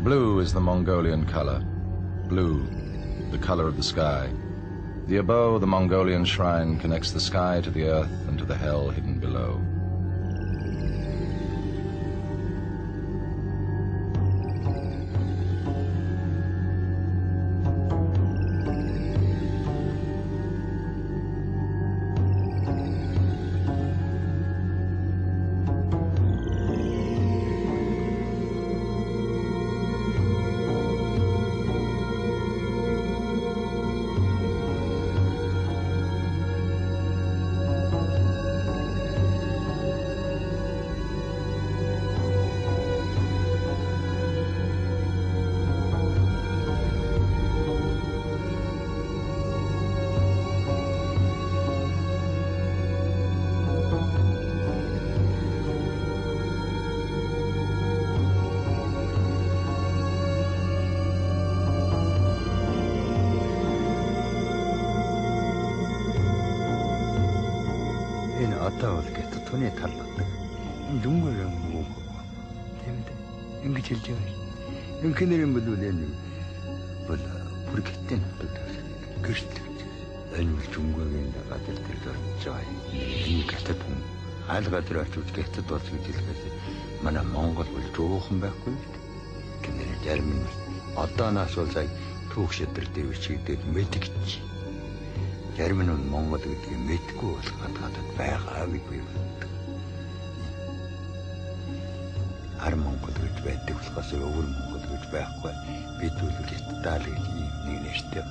Blue is the Mongolian color. Blue, the color of the sky. The Abo, the Mongolian shrine, connects the sky to the earth and to the hell hidden below. 손에 달랐다. 눈물을 먹고, 재밌다. 이거 제일 좋아. 그날은 모두 내는 뭐라 그렇게 때는 또 그랬다. 아니 중국에 나가들 때도 좋아. 이 같은 알가 들어서 그때 또 저기서 만나 몽골 조금 받고 그날 젊은 어떤 아소사이 투옥시들 때 위치에 매트겠지. 젊은 몽골들 때 매트고 갔다 배가 아비고 Mongolia went to us over Mongolia back when we took it darling in still.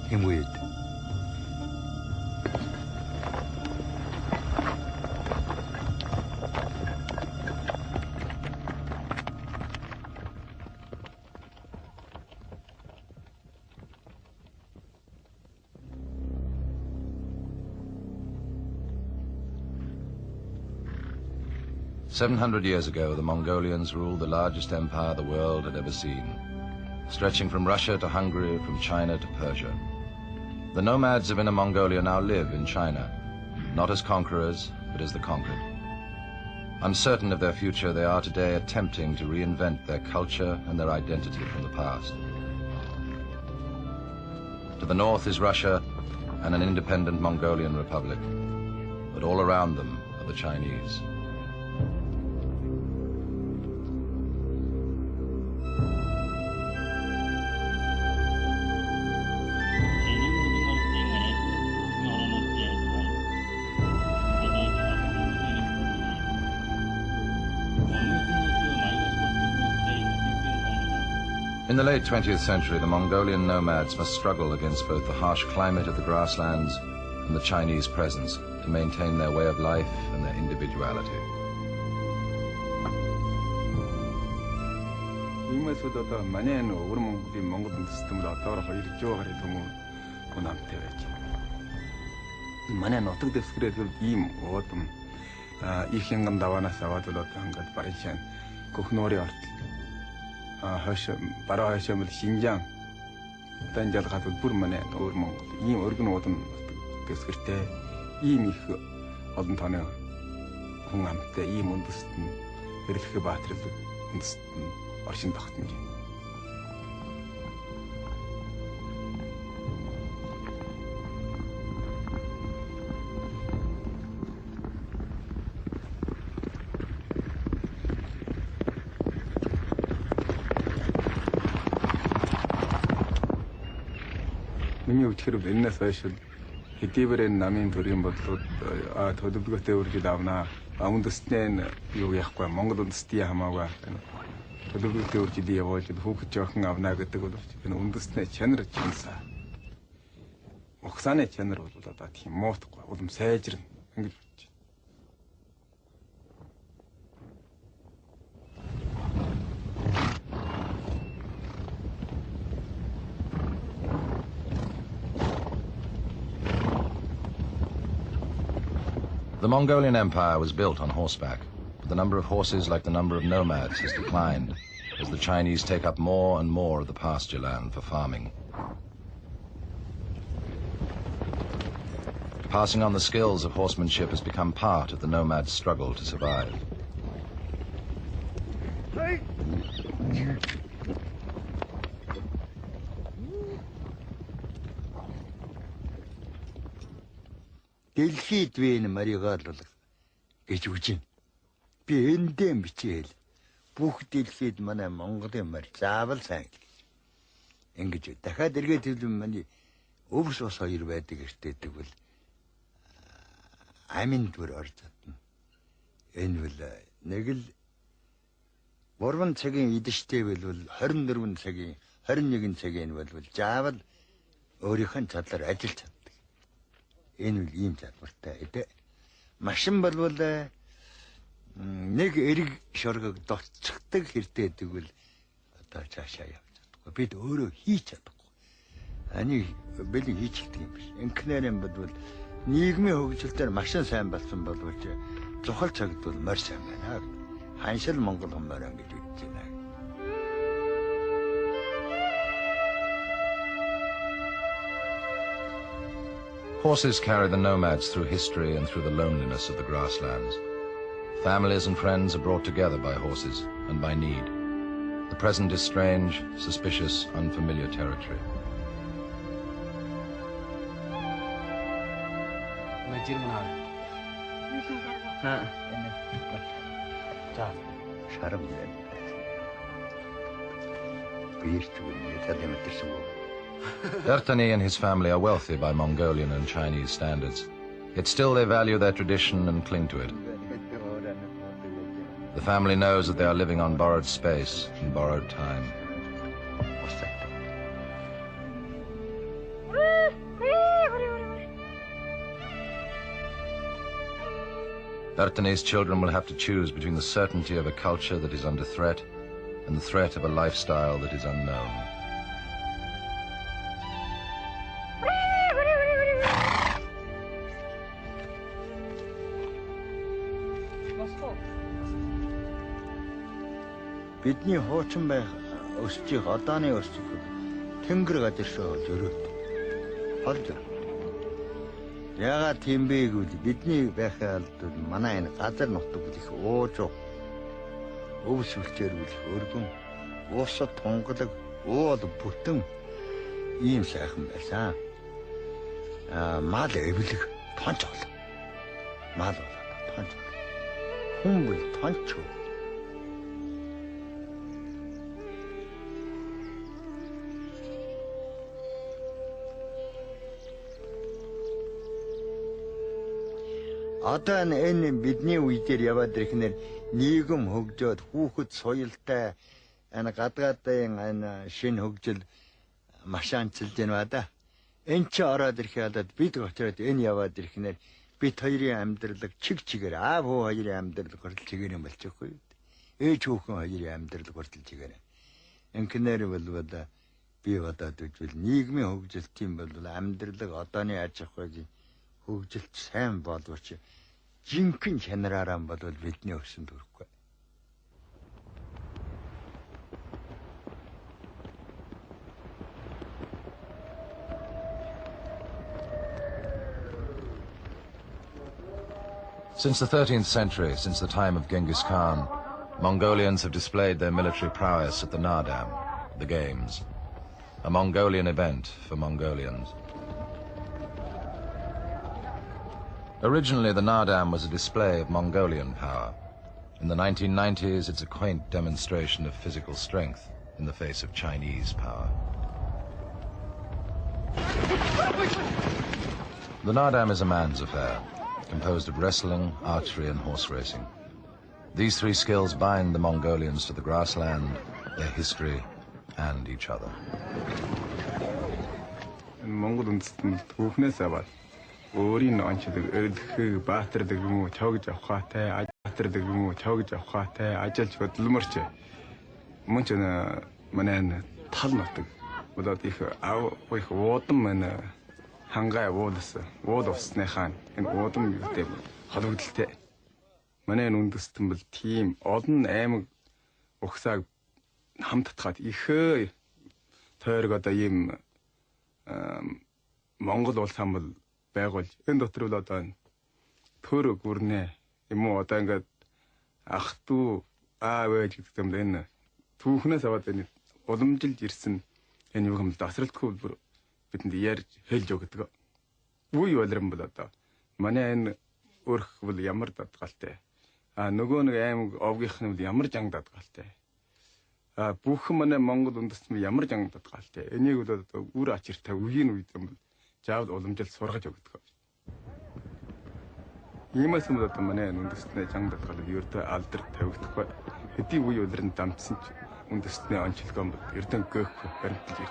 Him with "700 years ago, the Mongolians ruled the largest empire the world had ever seen, stretching from Russia to Hungary, from China to Persia. The nomads of Inner Mongolia now live in China, not as conquerors, but as the conquered. Uncertain of their future, they are today attempting to reinvent their culture and their identity from the past. To the north is Russia and an independent Mongolian republic, but all around them are the Chinese. In the late 20th century, the Mongolian nomads must struggle against both the harsh climate of the grasslands and the Chinese presence to maintain their way of life and their individuality. 바로 하시면 신장 단절 가도 부르면에 도르몬 이 얼굴 어떤 그랬을 때 이미 그 어떤 단어 공감 때이 문드스 그렇게 바트를 문드스 어신 박든 게 우리로 맨날 should 히티브렌 남인 도리는 것도 아 도둑도 때우지 나오나 아무도 스탠 요약과 몽고도 스티야 하마가 도둑도 때우지 디어워지 후크 적응 아나 그때고도 그는 운드스네 채널을 진사 옥산의 채널로 다 팀모트과 오좀 세지른 한게 The Mongolian Empire was built on horseback, but the number of horses, like the number of nomads, has declined as the Chinese take up more and more of the pasture land for farming. Passing on the skills of horsemanship has become part of the nomads' struggle to survive. дэлхийд вэ марийгаалуулах гэж үжин. Би эндээ бичээл. Бүх дэлхийд манай Монголын морь заавал сайн гэж. Ингэж дахиад эргээд хэлбэл миний өвс ус хоёр байдаг эртээдэг бол аминд бүр орж чадна. Энэ бол нэг л 3 цагийн идэж байвал 24 цагийн 21 цагийн бол заавал өөрийнх нь чадлаар ажиллаж чаддаг. Энэ бол ийм чадвартай эдэ. Машин болвол нэг эрг шоргог доцчихдаг хэртэйдэг бол одоо цаашаа явж чадахгүй. Бид өөрөө хийж чадахгүй. Ани бэлэн хийчихдэг юм биш. Инкнерэн бодвол нийгмийн хөгжилтөөр машин сайн болсон боловч зухал цагт бол морь сайн байна. Ханшил Монгол морь гэж үзэж байна. Horses carry the nomads through history and through the loneliness of the grasslands. Families and friends are brought together by horses and by need. The present is strange, suspicious, unfamiliar territory. Ertani and his family are wealthy by Mongolian and Chinese standards, yet still they value their tradition and cling to it. The family knows that they are living on borrowed space and borrowed time. Ertani's children will have to choose between the certainty of a culture that is under threat and the threat of a lifestyle that is unknown. Бидний хуучин байх өсчих одооны өсчих тэнгэр газаршаа зөрөөд холж байна. Яагаад тийм бэ гэвэл бидний байхад манай энэ газар нутаг их уужуу өвс үлчээр үл өргөн уусад тунгалаг уул бүтэн ийм сайхан байсан. Мал эвлэг тонч бол. Мал бол тонч. Хүн бол тонч. Одоо энэ бидний үе дээр яваад ирэхнээр нийгэм хөгжөөд хүүхэд соёлтой энэ гадаадын энэ шинэ хөгжил маш анцлж байна да. Энд чи ороод ирэхэд бид очоод энэ яваад ирэхнээр бид хоёрын амьдралыг чиг чигээр аав хүү хоёрын амьдралыг хүртэл чигээр юм болчихгүй. Ээж хүүхэн хоёрын амьдралыг хүртэл чигээр. Инкнэр бол би бодоод үзвэл нийгмийн хөгжилтийн бол амьдралыг одооны аж ахуйн хөгжилт сайн боловч жинхэнэ чанараараа бол бидний өсөн төрөхгүй. Since the 13th century, since the time of Genghis Khan, Mongolians have displayed their military prowess at the Naadam, the Games, a Mongolian event for Mongolians. Originally, the Naadam was a display of Mongolian power. In the 1990s, it's a quaint demonstration of physical strength in the face of Chinese power. The Naadam is a man's affair, composed of wrestling, archery, and horse racing. These three skills bind the Mongolians to the grassland, their history, and each other. өөрийн онцлог өдөх баатардаг юм уу чогж авахтай баатардаг юм уу чогж авахтай ажиллаж бодломорч мөн ч манай тал нутаг бодоод их ав их уудам манай хангай ууд усны хаан энэ уудам юутэй холбогдолтой манай үндэстэн бол тийм олон аймаг ухсааг хамтдахад их тойрог одоо ийм Монгол улс хам бол байгуулж энэ дотор бол одоо төр гүрнэ юм уу одоо ингээд ах トゥ аав ээж гэдэг юм энэ түүхнээс аваад энэ уламжилж ирсэн энэ юм дасралтгүй бидэнд ярьж хэлж өгдөг. Үе болрон бол одоо манай энэ өрх бол ямар дадгалтай. Нөгөө нэг аймаг овгийнх нь бол ямар жанг дадгалтай. Бүх манай Монгол үндэстэн ямар жанг дадгалтай. Энийг бол одоо үр ачиртай үеийн үед юм заавал уламжил сургаж өгдөг. Иймээс юм одоо манай үндэстний жанг дадгал ердөө алдар тавигдахгүй. Хэдий үе улиранд дамжсан ч үндэстний онцлогоо эрдэн гөөх баримтж ирдэг.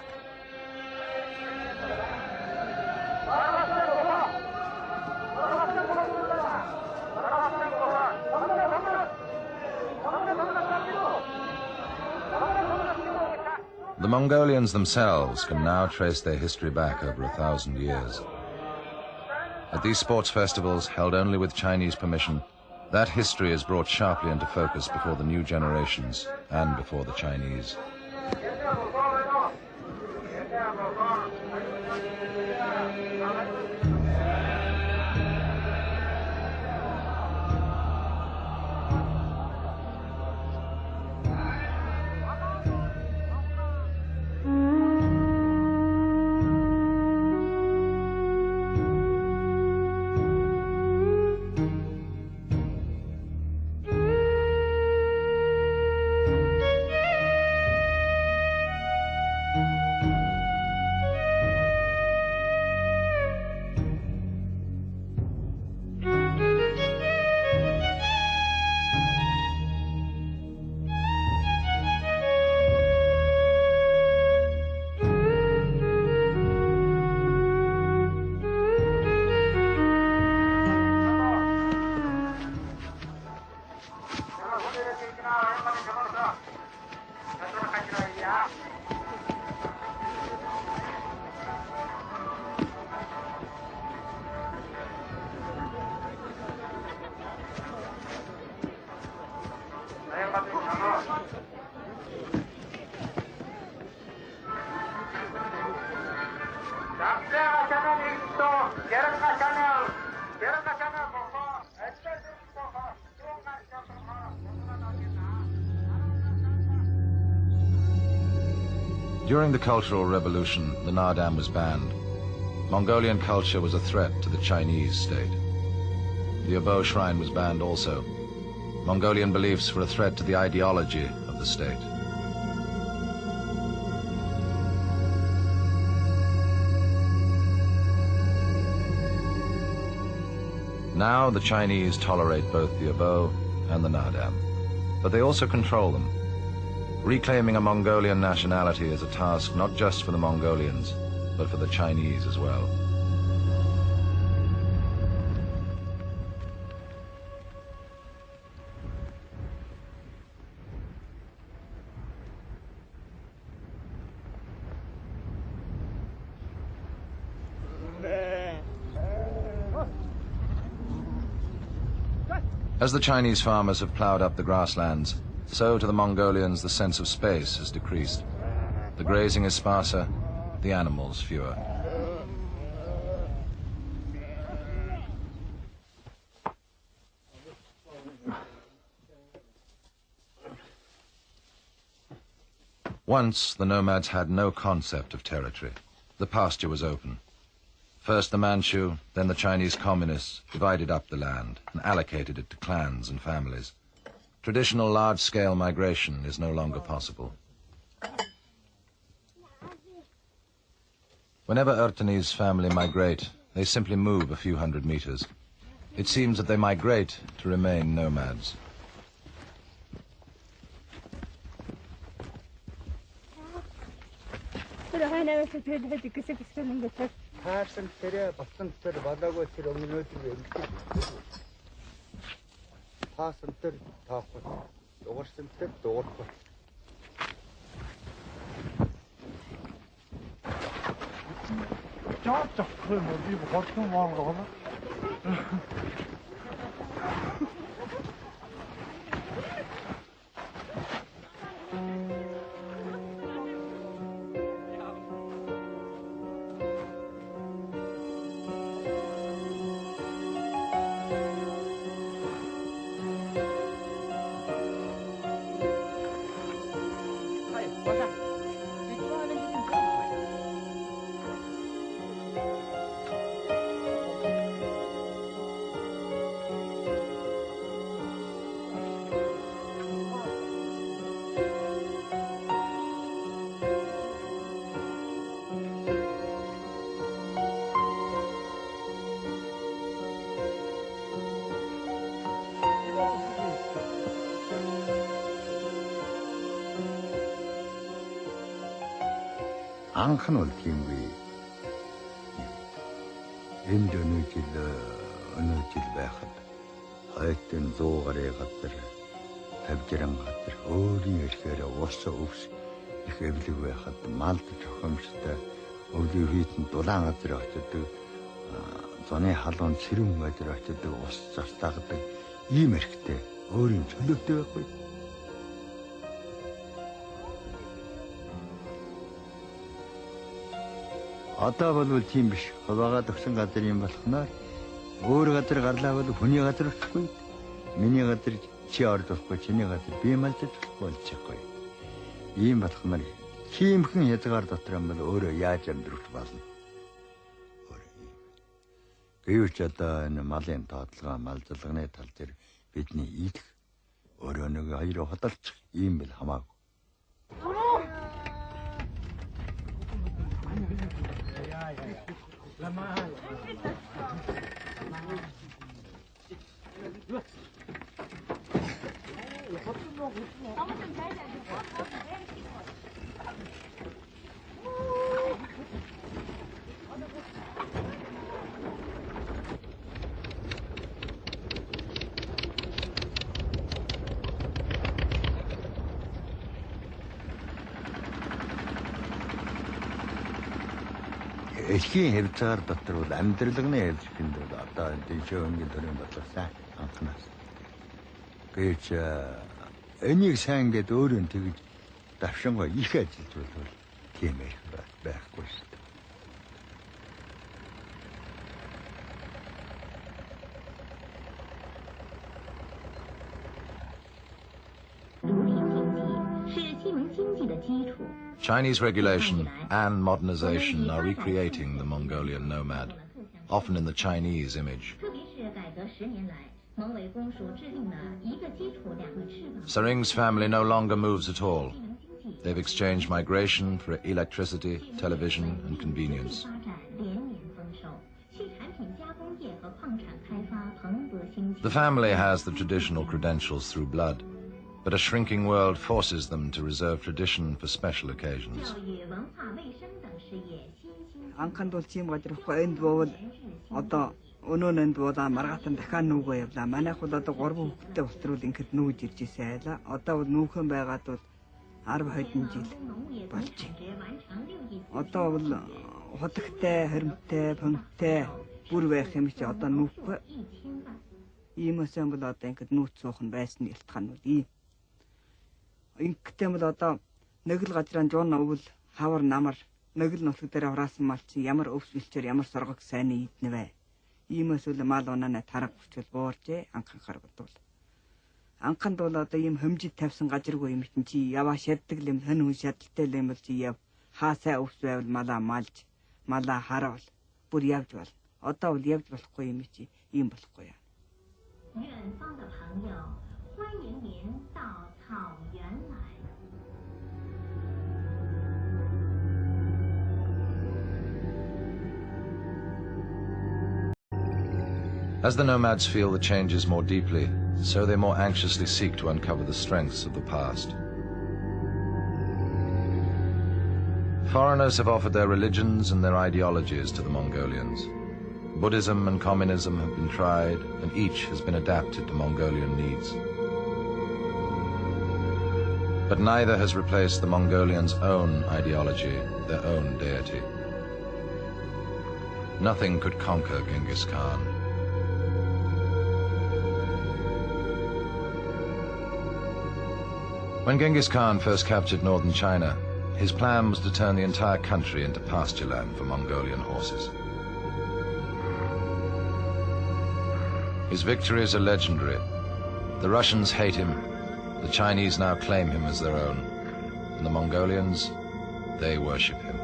The Mongolians themselves can now trace their history back over 1,000 years. At these sports festivals, held only with Chinese permission, that history is brought sharply into focus before the new generations and before the Chinese. During the Cultural Revolution, the Nardam was banned. Mongolian culture was a threat to the Chinese state. The Abo shrine was banned also. Mongolian beliefs were a threat to the ideology of the state. Now the Chinese tolerate both the Abo and the Nardam, but they also control them. Reclaiming a Mongolian nationality is a task not just for the Mongolians, but for the Chinese as well. As the Chinese farmers have plowed up the grasslands, so to the Mongolians the sense of space has decreased. The grazing is sparser, the animals fewer. Once the nomads had no concept of territory. The pasture was open. First the Manchu, then the Chinese communists divided up the land and allocated it to clans and families. Traditional large-scale migration is no longer possible. Whenever Ertani's family migrate, they simply move a few hundred meters. It seems that they migrate to remain nomads. анх нь бол тиймгүй. Энд өнөө жил байхад хайтын 100 гаруй газар 50 газар өөрийн эрхээр ус өвс их эвлэг байхад малд тохиомжтой өвлийн хийтэн дулаан газар очиод зоны халуун цэрэн газар очиод ус застаагадаг ийм эрхтэй өөрийн чөлөөтэй байхгүй. Одоо бол тийм биш. Хуваагаад өгсөн газар юм болохноор өөр газар гарлаа бол хүний газар болохгүй. Миний газар чи орж болохгүй, чиний газар би малж болохгүй болчихгүй. Ийм болохноор хиймхэн хязгаар дотор юм бол өөрөө яаж амьдрах болно. Гэвч одоо энэ малын тоотлогоо, мал залганы тал дээр бидний идэх өөрөө нэг хоёр хөдөлчих ийм бил хамаагүй. Эхийн хөвцөөр дотор бол амьдралгын хөвцөнд бол одоо дэшээ өнгийн төрийн бодлогосаа анхнаас. Гэж энийг сайн гэдэг өөрөө тэгж давшингаа их ажиллаж бол тийм байхгүй шүү дээ. Chinese regulation and modernization are recreating the Mongolian nomad, often in the Chinese image. Saring's family no longer moves at all. They've exchanged migration for electricity, television, and convenience. The family has the traditional credentials through blood, but a shrinking world forces them to reserve tradition for special occasions. Өнөөнд буула маргаатан дахиад нүгөө явлаа. Манайх бол одоо 3 хүүхэдтэй болтрол ингээд нүүж ирж ирсэн айлаа. Одоо бол нүүхэн байгаад бол 10 хэдэн жил болж байна. Одоо бол хотогтой, хоримтой, пөнтэй бүр байх юм чи одоо нүүхгүй. Иймээсээ бол одоо ингээд нүүц суух нь байсан ялтхан бол ийм. Ингээд бол одоо нэг л газраа жуун өвөл хавар намар нэг л нутаг дээр хураасан мал чи ямар өвс бэлчээр ямар соргог сайн иднэ вэ? Иймээс үл мал унаа тараг хүчил бууржээ анханхаар бодвол. Анханд бол одоо ийм хөмжид тавьсан газаргүй юм чинь чи яваа шаддаг юм хэн хүн шадалтай юм бол чи яв хаасаа өвс байвал малаа малж малаа хараал бүр явж бол. Одоо бол явж болохгүй юм чи ийм болохгүй яа. As the nomads feel the changes more deeply, so they more anxiously seek to uncover the strengths of the past. Foreigners have offered their religions and their ideologies to the Mongolians. Buddhism and communism have been tried, and each has been adapted to Mongolian needs. But neither has replaced the Mongolians' own ideology, their own deity. Nothing could conquer Genghis Khan. When Genghis Khan first captured northern China, his plan was to turn the entire country into pasture land for Mongolian horses. His victories are legendary. The Russians hate him, the Chinese now claim him as their own, and the Mongolians, they worship him.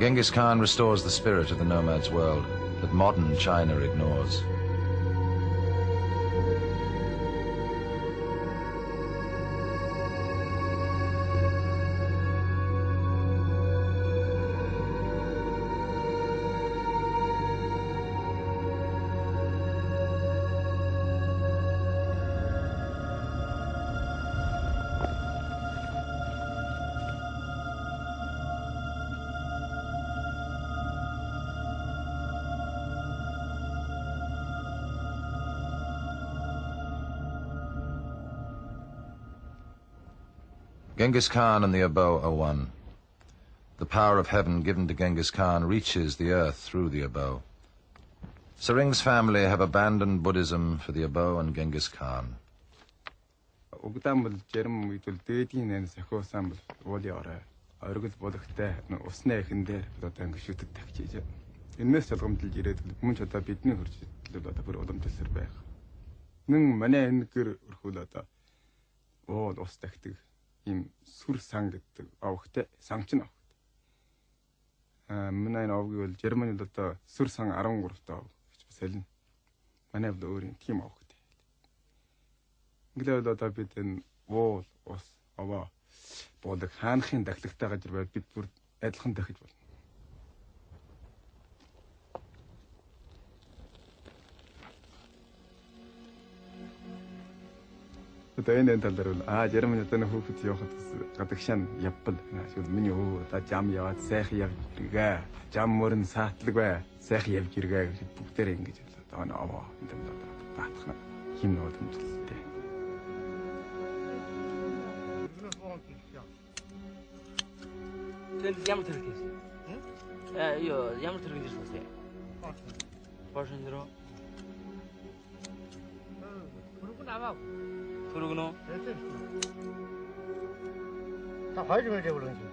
Genghis Khan restores the spirit of the nomad's world that modern China ignores. Genghis Khan and the Abo are one. The power of heaven given to Genghis Khan reaches the earth through the Abo. Sering's family have abandoned Buddhism for the Abo and Genghis Khan. Угдамбал жерм үйдэл дээдийн нэн сахиусан бол уули орой. Оргил болгохтой усны эхэн дээр одоо ингэ шүтэг тагчиж. Энэс залгамдалж ирээд мөн ч одоо бидний хөржил одоо бүр уламжлал байх. Нэн манай энэгээр өрхөл одоо уул ус тагтэг ийм сүр сан гэдэг авахтай санч нь авах. Манай авгийн бол Германд одоо сүр сан 13 таа гэж бас хэлнэ. Манай бол өөр юм тийм авах. Инглээд одоо бид энэ уул ус аваа болог хаанхын дахлагтай газар бай бид бүр адилхан дахиж болно. Одоо энэ талаар бол Германд одоо хүүхэд явахад гадагшаан явбал шууд миний өө одоо жам яваад сайхан явж иргээ. Жам мөрн саатлаг бай. Сайхан явж иргээ гэж бүгдээрээ ингэж одоо аваа энэ одоо баатах хим нууд юмжлээ. ямар төрөг юм? Ёо, ямар төрөг юм бэ? Пошин дөрөө. Төрөг наваа. Төрөг нөө. Та хайж мэж явуулсан чи.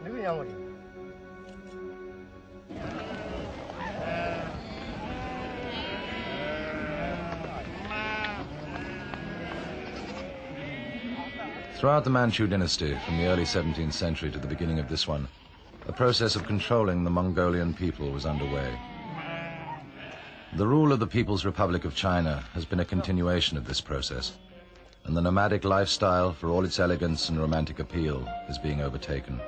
Нэг ямар юм? Throughout the Manchu dynasty, from the early 17th century to the beginning of this one, a process of controlling the Mongolian people was underway. The rule of the People's Republic of China has been a continuation of this process, and the nomadic lifestyle, for all its elegance and romantic appeal, is being overtaken.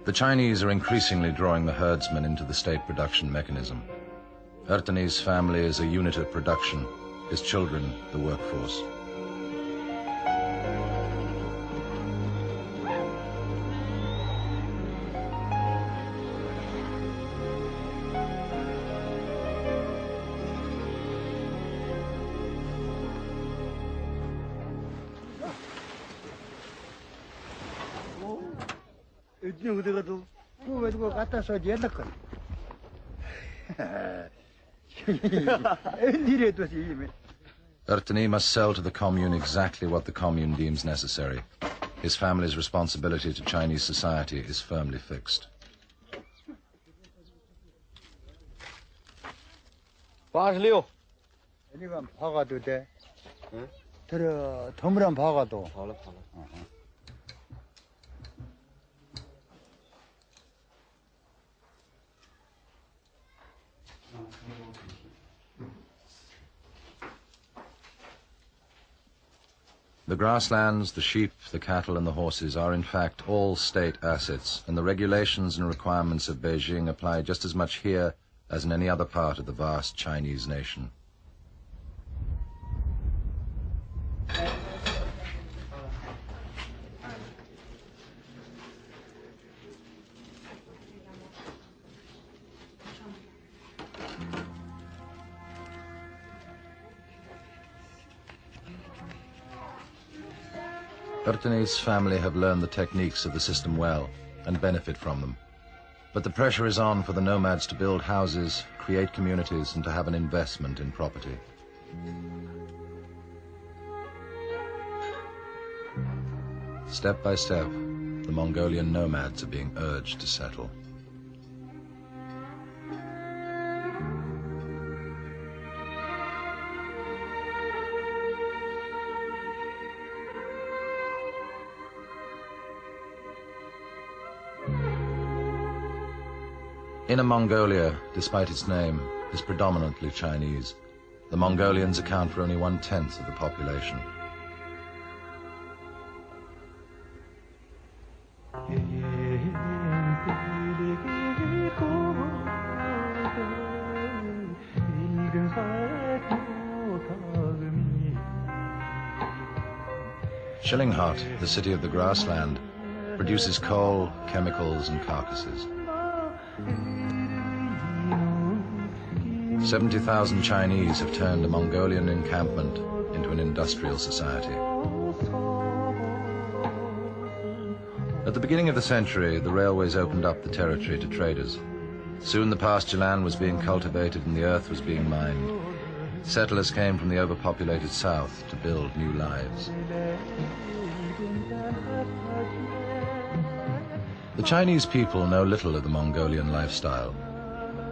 The Chinese are increasingly drawing the herdsmen into the state production mechanism. Ertani's family is a unit of production, his children the workforce. Ertani must sell to the commune exactly what the commune deems necessary. His family's responsibility to Chinese society is firmly fixed. 봐실래요? 이건 박아도 돼. 응? 들어 더물한 박아도. 박아. The grasslands, the sheep, the cattle and the horses are in fact all state assets, and the regulations and requirements of Beijing apply just as much here as in any other part of the vast Chinese nation. Ertani's family have learned the techniques of the system well and benefit from them. But the pressure is on for the nomads to build houses, create communities, and to have an investment in property. Step by step, the Mongolian nomads are being urged to settle. Inner Mongolia, despite its name, is predominantly Chinese. The Mongolians account for only 1/10 of the population. Shillinghat, the city of the grassland, produces coal, chemicals, and carcasses. 70,000 Chinese have turned a Mongolian encampment into an industrial society. At the beginning of the century, the railways opened up the territory to traders. Soon the pasture land was being cultivated and the earth was being mined. Settlers came from the overpopulated south to build new lives. The Chinese people know little of the Mongolian lifestyle.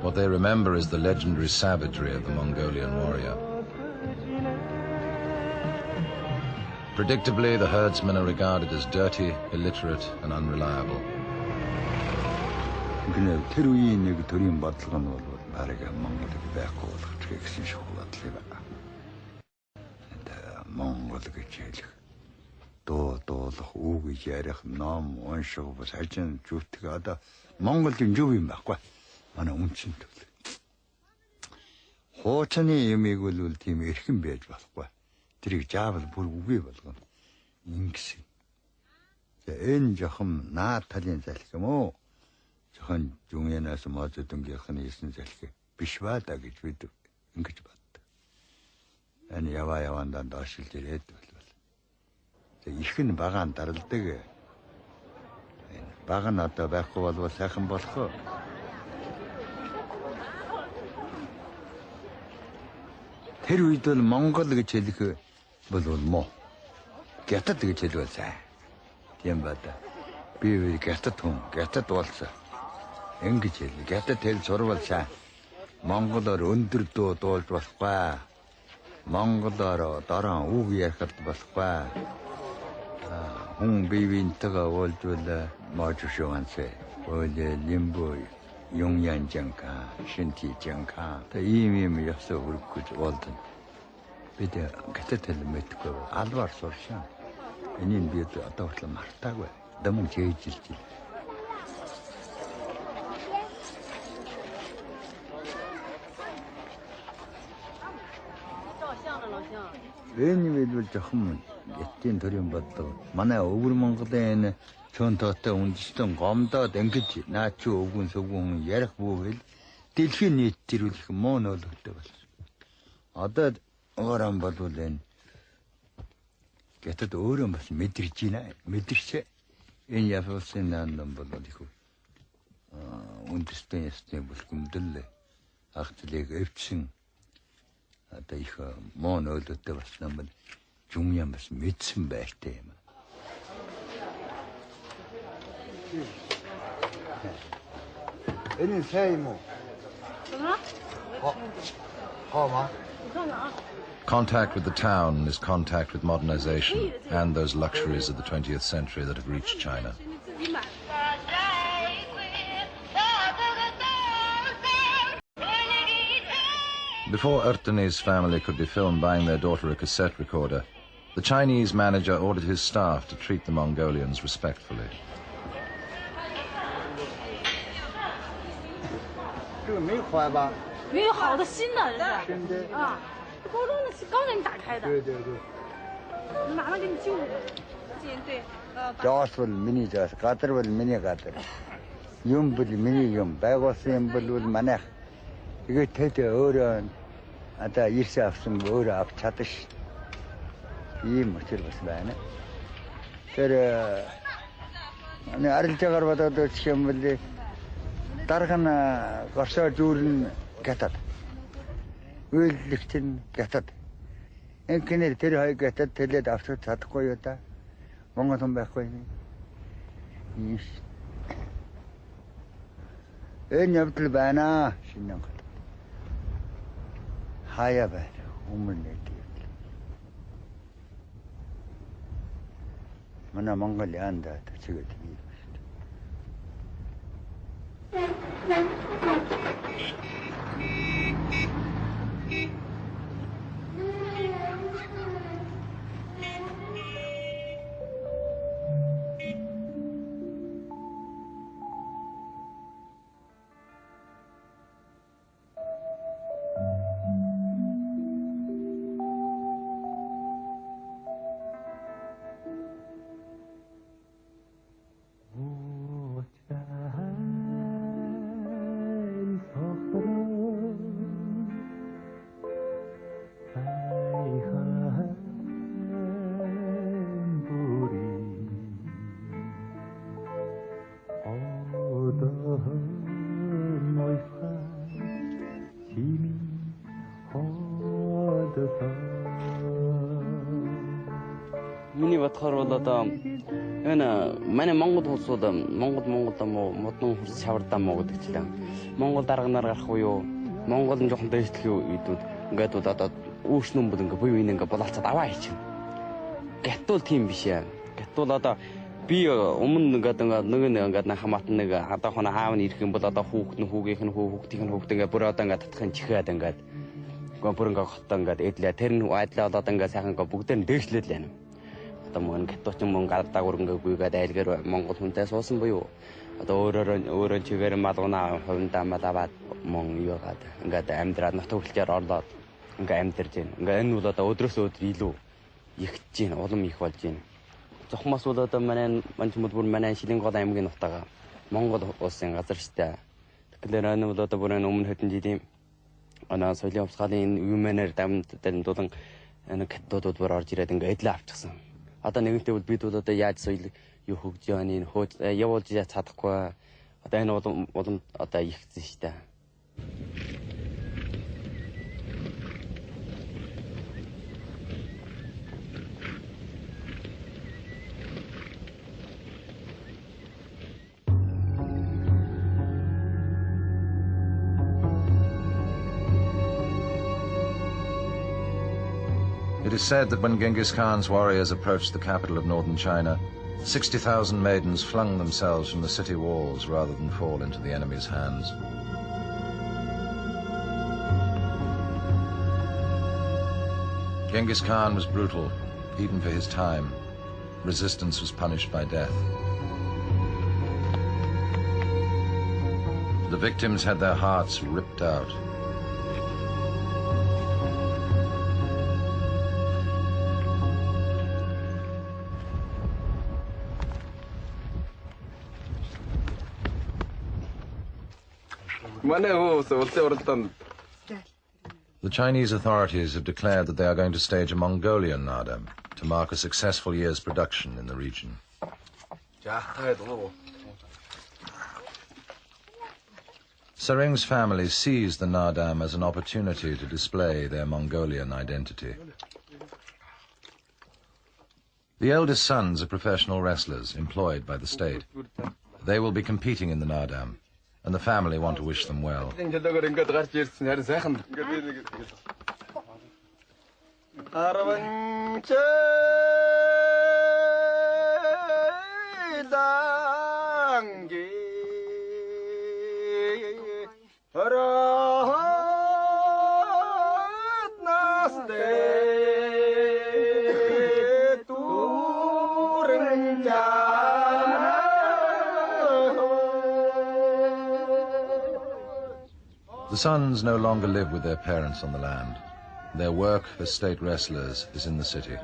What they remember is the legendary savagery of the Mongolian warrior. Predictably, the herdsmen are regarded as dirty, illiterate, and unreliable. 근데 테루이 내가 드림 받던 거 말이가 몽골이 배고 어떻게 그신 쇼콜라트가 근데 몽골이 제일 또 오기 전에 너무 원쇼고 살찐 주트가 하다 몽골 좀 주비 막고 하나 움친도 호천이 의미를 팀이 이렇게 매주 받고 들이 잡아서 볼 우기 받고 인기 엔저흠 나타진 살게 뭐 한 중에나서 맞았던 게 하나 있는 살게 비시바다게 주도 인기지 봤다. 아니 야와야완다 다실 때에 했다. 이큰 바간 따를 때게 바간 났다 받고 와도 세금 받고 테루이들 몽골들 제일 그 뭐도 뭐 개타들 제일 잘 디엠바다 비비 개타통 개타도 왔어 앵기질 개타텔 저러버자 몽골들 언들도 돌았과 몽골들 따라 우기에 갔다 봤과 홍비빈터가 올줄라 마주쇼한테 어제 림보 용양장가 신体健康 이미 없어 그렇고 올든 비데 개타텔 met고 알바르 소르샤 아니 비도 어떻게 말다고 너무 제일질질 왜냐면 조금 옛진 들여봤다. 만에 오글만 그때는 전터때 운지던 검다 댕겼지. 나주 오군 소공 예락 보일 딜히니 딜을 뭐 넣어도 돼. 어떤 어람 봐도 된 게도 어려운 것이 메트리지나 메트리체 인야서스는 안 보도리고 운지스테스테 볼금 들래. 악들이 앱층 또 이거 뭐 넣어도 돼. 봤으면 중요한 것은 미친 배때. 얘는 새이 뭐? Contact with the town is contact with modernization and those luxuries of the 20th century that have reached China. Before Ertani's family could be filmed buying their daughter a cassette recorder, the Chinese manager ordered his staff to treat the Mongolians respectfully. 이거 대대 어려운 아다 일세 없으면 어려 앞 차듯이 이 멋을 봤으면 그래 아니 아ril자가로 받아도 지금들 따라가나 거서 줄은 개tat 을릭진 개tat 엔케네 데려할 개tat 데려 앞서 잡고 있다 뭔가 좀 받고 있니 이 애녀들 봐나 신경 하야 봐. 우물 내기. mana Mongolia anda 지금 бодохоор бол одоо энэ манай Монгол улсууд Монгол модон хурц шавардаа муу гэдэг чилээ. Монгол дарганаар гарах уу, Монгол нь жоохон дээшлэх үедүүд ингээд бол одоо үүснэн бол ингээ буюу энэ ингээ бололцоод аваа хийчихнэ. Гэтвэл тийм биш ээ. Гэтвэл одоо би өмнө ингээд нэг хамаатан нэг одоо хоноо аав нь ирэх юм бол одоо хүүгийнх нь хүүхд ингээ бүр одоо ингээ татахын чихээд ингээ бүр ингээ хотоо ингээ эдлээ. Тэр нь айдлаа болоод ингээ сайхан ингээ бүгдээр нь дээшлээд л байна. Одоо мөн гэтвч мөн гардаа үргээ гүйгээд айлгаар Монгол хүнтэй суусан буюу одоо өөрөө чигээр малгунаа хувиндаа малаваад мөн юугаад ингээд амьдраад нутагчлаар орлоод ингээ амьдарч байна. Ингээ энэ бол одоо өдрөөс өдөр илүү ихж байна, улам их болж байна. Зохмос бол одоо манай Шилэнгол аймгийн нутага Монгол улсын газар штэ. Тэгэхээр энэ бол одоо бүр өмнө хэдэн жилийн соёлын хувьсгалын юмнаар дамжуулан энэ каттуудууд бүр орж ирээд ингээ эдлээ авчихсан. Одоо нэгэнтээ бол бид бол одоо яаж соёл юу хөгж яаны явуулж чадахгүй. Одоо энэ улам одоо ихсэн штэ. It is said that when Genghis Khan's warriors approached the capital of northern China, 60,000 maidens flung themselves from the city walls rather than fall into the enemy's hands. Genghis Khan was brutal, even for his time. Resistance was punished by death. The victims had their hearts ripped out. The Chinese authorities have declared that they are going to stage a Mongolian Nardam to mark a successful year's production in the region. Sering's family sees the Nardam as an opportunity to display their Mongolian identity. The eldest sons are professional wrestlers employed by the state. They will be competing in the Nardam, and the family want to wish them well. The sons no longer live with their parents on the land. Their work as state wrestlers is in the city.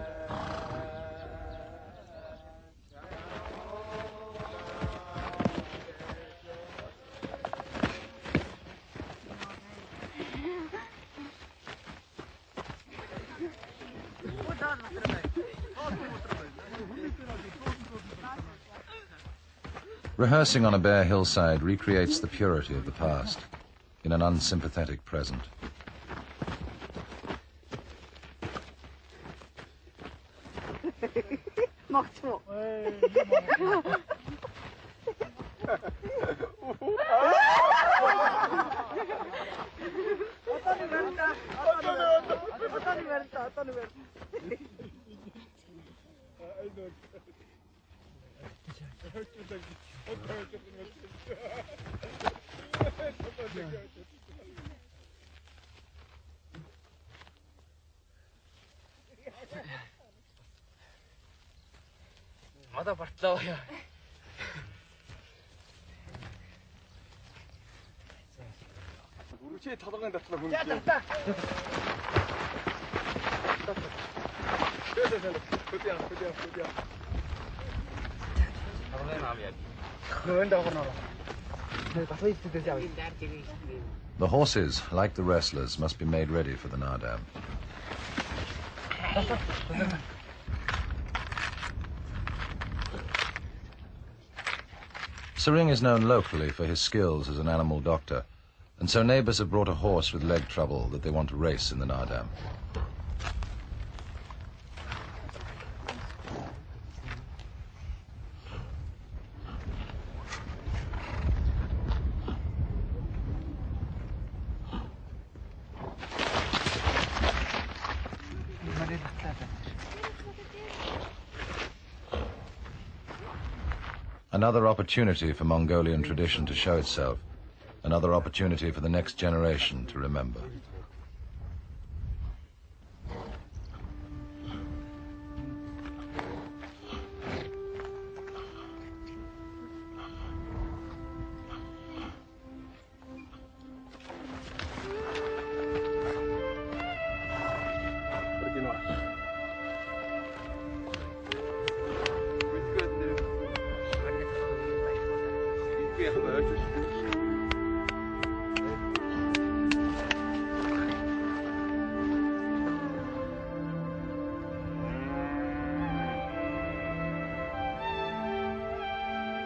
Rehearsing on a bare hillside recreates the purity of the past in an unsympathetic present. Одоо бартлаа яа. Үргэлжлээ толгойн дотлоо хүн. The horses, like the wrestlers, must be made ready for the Nardam. Sering is known locally for his skills as an animal doctor, and so neighbors have brought a horse with leg trouble that they want to race in the Nardam. Another opportunity for Mongolian tradition to show itself. Another opportunity for the next generation to remember.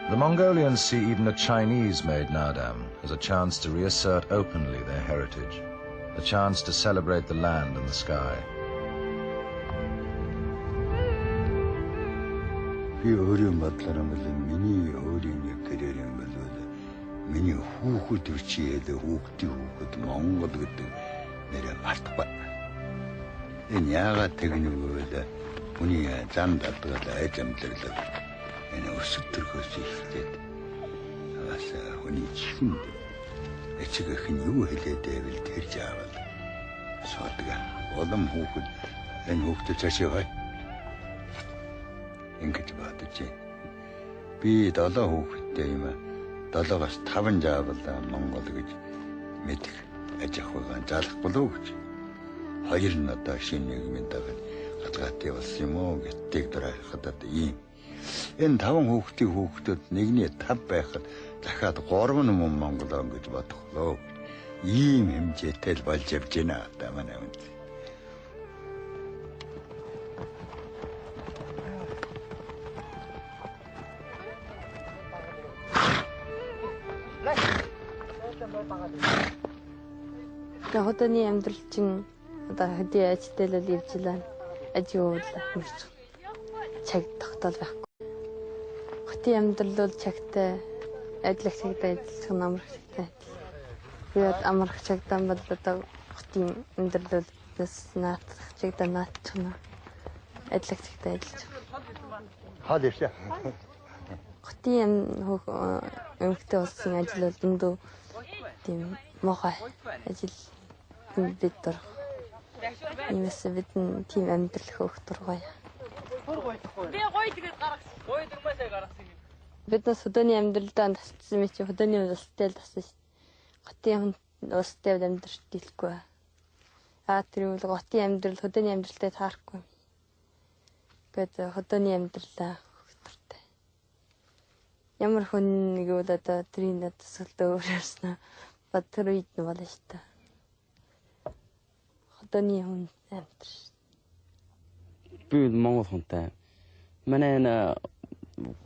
The Mongolians see even a Chinese-made Nadam as a chance to reassert openly their heritage, a chance to celebrate the land and the sky. Би өөрөө бодлоо бол миний өөрийн карьерийн бол миний хүүхэд өчиэд хүүхэд Монгол гэдэг нэрээ мартахгүй. Энэ яагаад тэгнэ вэ? Хүний зам дадгал айж амтлал энэ өсөлтөрхөөс ихлээд бас хүний чихэнд эцэг эх нь юу хэлээд байвал тэр жаавал суудаг. Улам хүүхэд энэ хүүхдээ цаашаа ингэж бодож байна. Би 7 хүүхэдтэй юм. 7-оос 5 жаавал Монгол гэж мэдэх аж ахуйгаа заалах болов гэж. 2 нь одоо шинэ нийгмийн дагаж хадгалтай болсон юм уу гэдгийг дараахад ийм. Энэ 5 хүүхдүүд нэгний 5 байхад дахиад 3 нь Монгол гэж бодох. Ийм хэмжээтэй л болж явж байна одоо манай үнд. Хотоны амьдрал чинь одоо хэдий ажтай л явж илаа. Ажиул мөрч цаг тогтоол байхгүй. Хотын амьдрал бол цагтай, ажиллах цагтай ажиллах, амрах цагтай. Тэгээд амрах цагтаа бол одоо хотын амьдрал бол бас наадах цагтаа наадчихна. Ажиллах цагтаа ажиллаж. Хаад ирсэн. Хотын эмэгтэй улсын ажил бол дэндүү тийм мохой ажил бид дор. Иймээс бидний тийм амьдрал хөөх дургая. Би гоё тэгээд гаргасан. Гоё дургасаа гаргасан юм. Биднээс хөдөөний амьдралдаа тасцсан мэт хөдөөний улстай л тассан шүү. Хотын улстай амьдрал дийлэхгүй. Тэр үл хотын амьдрал хөдөөний амьдралтай таарахгүй. Гэвь хөдөөний амьдралаа хөтөртэй. Ямар хүн нэг удаа тэрийн тасгалтай өөрөөснөө бод тэр үед нь болно шүү дээ. Хотооны хүн амьдрал. Би Монгол хүнтэй. Манай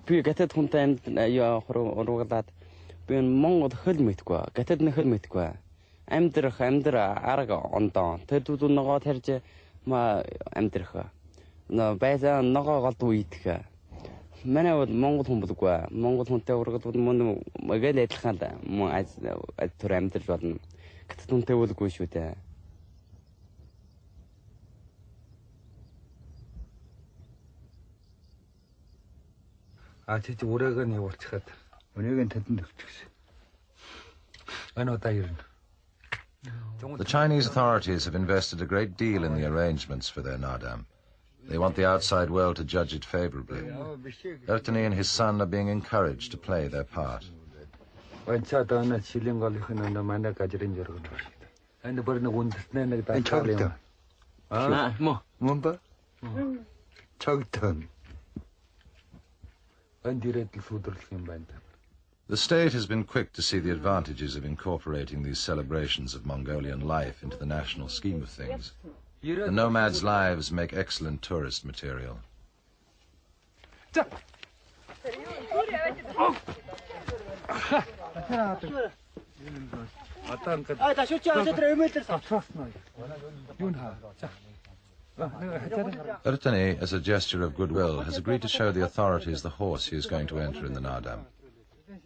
би гатад хүнтэй яа хуруугаад би Монгол хөл мэдгүй. Гатад нь хөл мэдгүй. Амьдрах арга ондоо. Тэр дүүд нөгөө тарж амьдрах. Байсаа нөгөө голд үйдэх. Манай бол Монгол хүн болгүй. Монгол хүнтэй ургад мөн магаал адилхан түр амьдрал болно. Гатад хүнтэй болгүй шүү дээ. Тэд ураагаа нь явуулчихад өнөөгийн тэдэнд өгчихсэн. Энэ удаа ирнэ. The Chinese authorities have invested a great deal in the arrangements for their Nadam. They want the outside world to judge it favorably. Ertani and his son are being encouraged to play their part. The state has been quick to see the advantages of incorporating these celebrations of Mongolian life into the national scheme of things. The nomads' lives make excellent tourist material. Ertani, as a gesture of goodwill, has agreed to show the authorities the horse he is going to enter in the Nadam.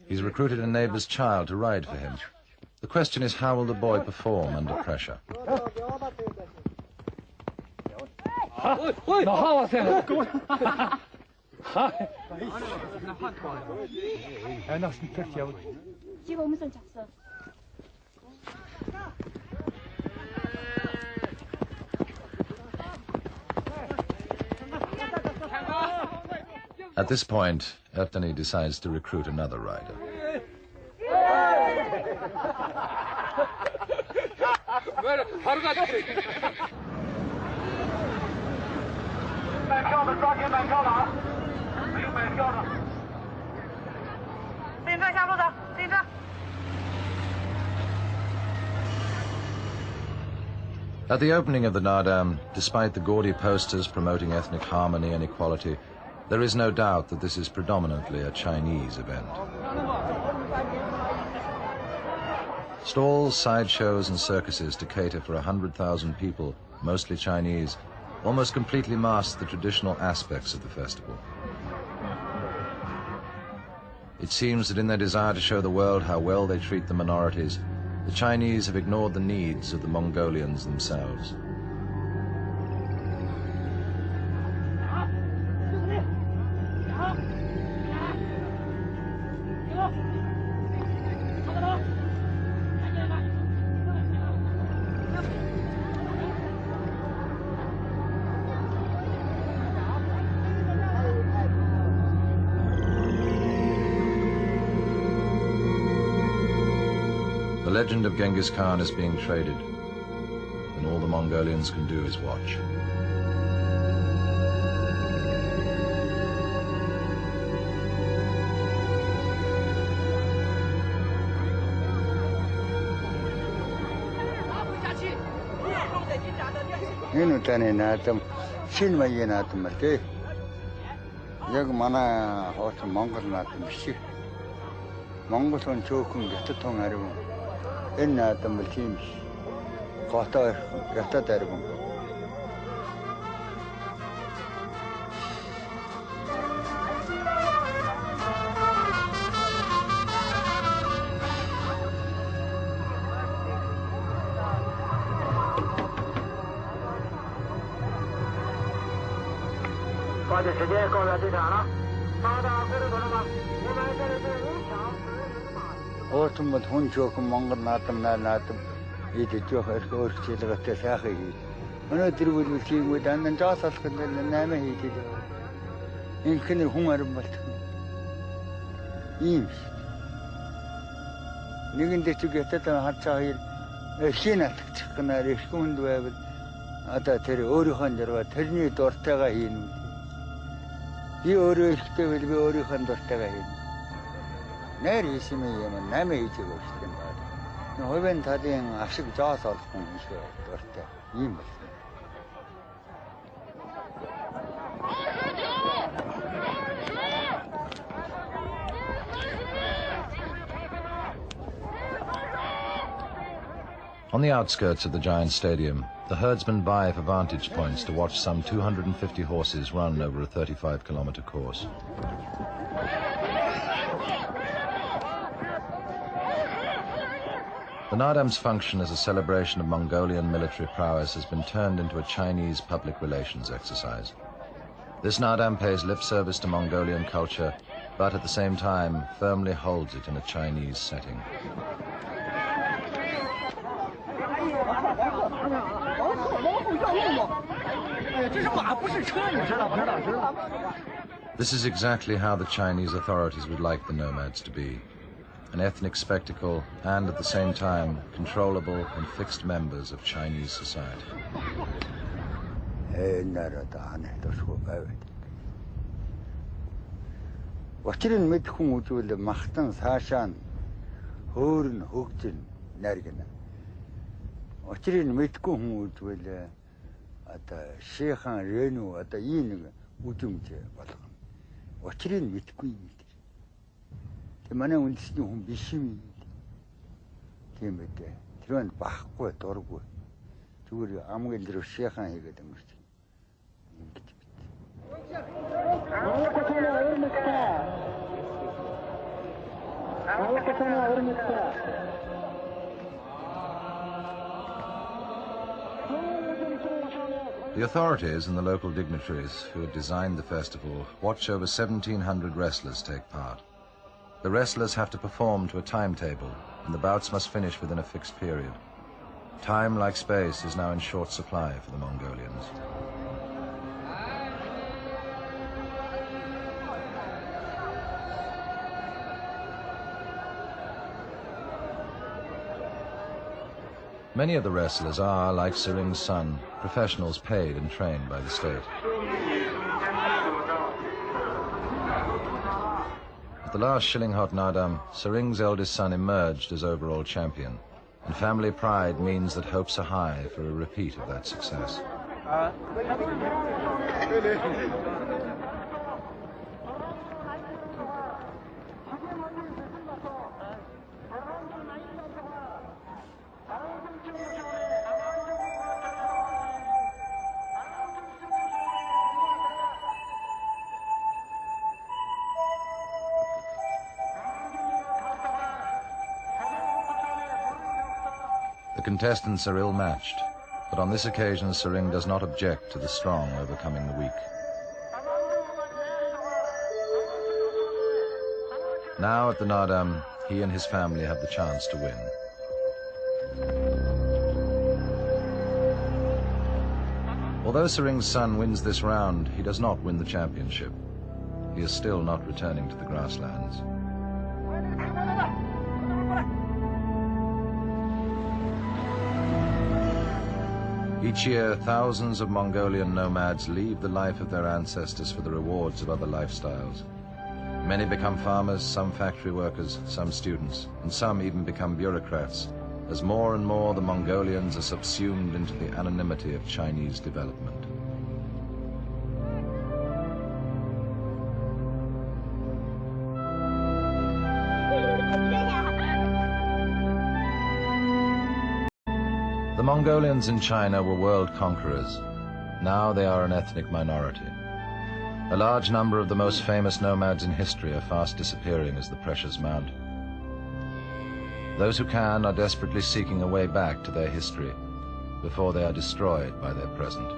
He's recruited a neighbor's child to ride for him. The question is, how will the boy perform under pressure? At this point, Ertani decides to recruit another rider. At the opening of the Nardam, despite the gaudy posters promoting ethnic harmony and equality, there is no doubt that this is predominantly a Chinese event. Stalls, sideshows and circuses to cater for 100,000 people, mostly Chinese, almost completely mask the traditional aspects of the festival. It seems that in their desire to show the world how well they treat the minorities, the Chinese have ignored the needs of the Mongolians themselves. The legend of Genghis Khan is being traded, and all the Mongolians can do is watch. 얘는 전에 나왔던 실마리에 나왔던 말이지. 여기 많아 어떤 몽골 나왔던 시. 몽골은 조금 개통 하려고. 나왔던 말팀. 거기다 갖다 대고. 어떤 뭐 돈 주고 몽골 나왔던 날 나왔던 이제 저 어떻게 저렇게 생각해. 어느 들고 지금 단단 자살 건데 남의 이제 인근을 홍아를 못. 임. 니근데 저기 했던 하차일 신나 특히나 리스콘도 해. 아다 데려 어려운 데로 데리니 돌다가 있는. 이 어려울 때 왜 어려운 돌다가 있는. 내일 있으면 남의 이쪽으로 시킨다. 호변 다들 앞식 자서 공시가 돌때 임. On the outskirts of the giant stadium, the herdsmen vie for vantage points to watch some 250 horses run over a 35-kilometer course. The Nardam's function as a celebration of Mongolian military prowess has been turned into a Chinese public relations exercise. This Nardam pays lip service to Mongolian culture, but at the same time firmly holds it in a Chinese setting. This is exactly how the Chinese authorities would like the nomads to be. An ethnic spectacle and at the same time controllable and fixed members of Chinese society. 어찌는 밑콩 우주를 막던 사산 허른 흑진 내리겠나 어찌는 밑콩 우주를 아따 시한 레누 아따 이는 우중제 받아 어찌는 밑콩이 만에 운치도 미심이 때문에 들어온 바꿔 돌고 저기 아무게 들어 시작한 얘기거든 그렇지. The authorities and the local dignitaries who had designed the festival watch over 1,700 wrestlers take part. The wrestlers have to perform to a timetable, and the bouts must finish within a fixed period. Time, like space, is now in short supply for the Mongolians. Many of the wrestlers are, like Sering's son, professionals paid and trained by the state. At the last Shillinghot Nadam, Sering's eldest son emerged as overall champion, and family pride means that hopes are high for a repeat of that success. The contestants are ill-matched, but on this occasion Sering does not object to the strong overcoming the weak. Now at the Nadam, he and his family have the chance to win. Although Sering's son wins this round, he does not win the championship. He is still not returning to the grasslands. Each year, thousands of Mongolian nomads leave the life of their ancestors for the rewards of other lifestyles. Many become farmers, some factory workers, some students, and some even become bureaucrats, as more and more the Mongolians are subsumed into the anonymity of Chinese development. The Mongolians in China were world conquerors. Now they are an ethnic minority. A large number of the most famous nomads in history are fast disappearing as the pressures mount. Those who can are desperately seeking a way back to their history before they are destroyed by their present.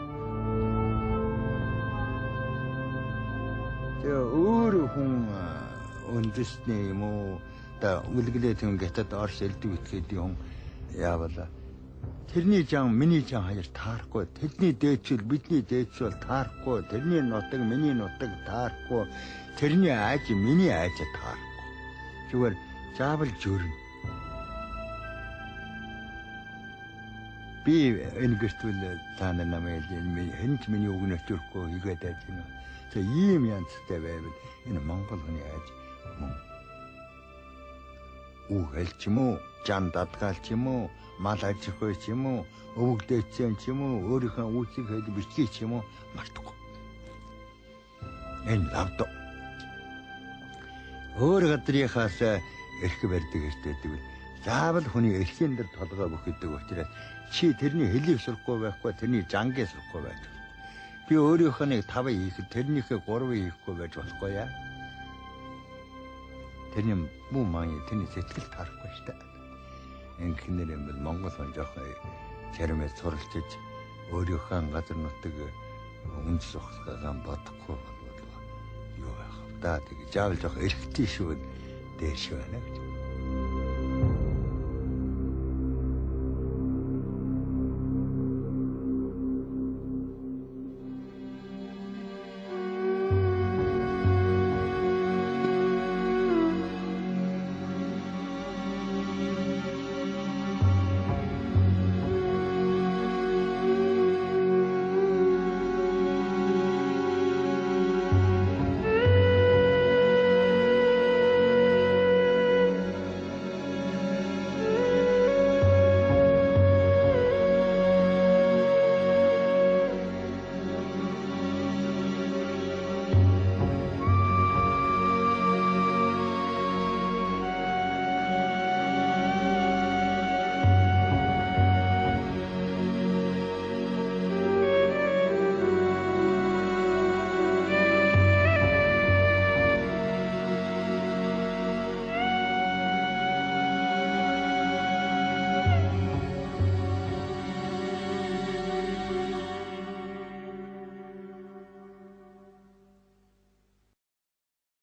тэрний жан миний жан хоёр таарахгүй тэдний дээчүүл бидний дээчүүл таарахгүй тэрний нутаг миний нутаг таарахгүй тэрний айж миний айж таарахгүй зүгээр заавал жөрнө би энэ гэртвэл таана намайг хэнч миний өгнөж төрөхгүй хийгээд байж гэнэ за ийм янзтай байвал энэ монгол хүний айж мөн үгэлч юм уу жан дадгаалч юм уу мал аж ахуй ч юм уу өвөгдөөцөн ч юм уу өөрийнхөө үүсэг хэд бичгийг ч юм уу мартахгүй энэ лавд өөр гадрынхаас эрх барьдаг гэжтэй заавал хүний эрхийн дээр толгой бөхөдөг учраас чи тэрний хэлийг сурахгүй байхгүй тэрний жангийг сурахгүй байж би өөрийнхөө нэг 5 хийхэд тэрнийхээ 3 хийхгүй байж болохгүй яа тэрний муу маань тэрний сэтгэл таарахгүй шүү дээ Энхнэр юм бол Монгол хүн жоохон чармээ суралцж өөрийнхөө газар нутаг үндэс ухсгаа бодохгүй бол юу байх вэ? Даа тэг заавал жоохон эргэтэй шүү дээш байна гэж.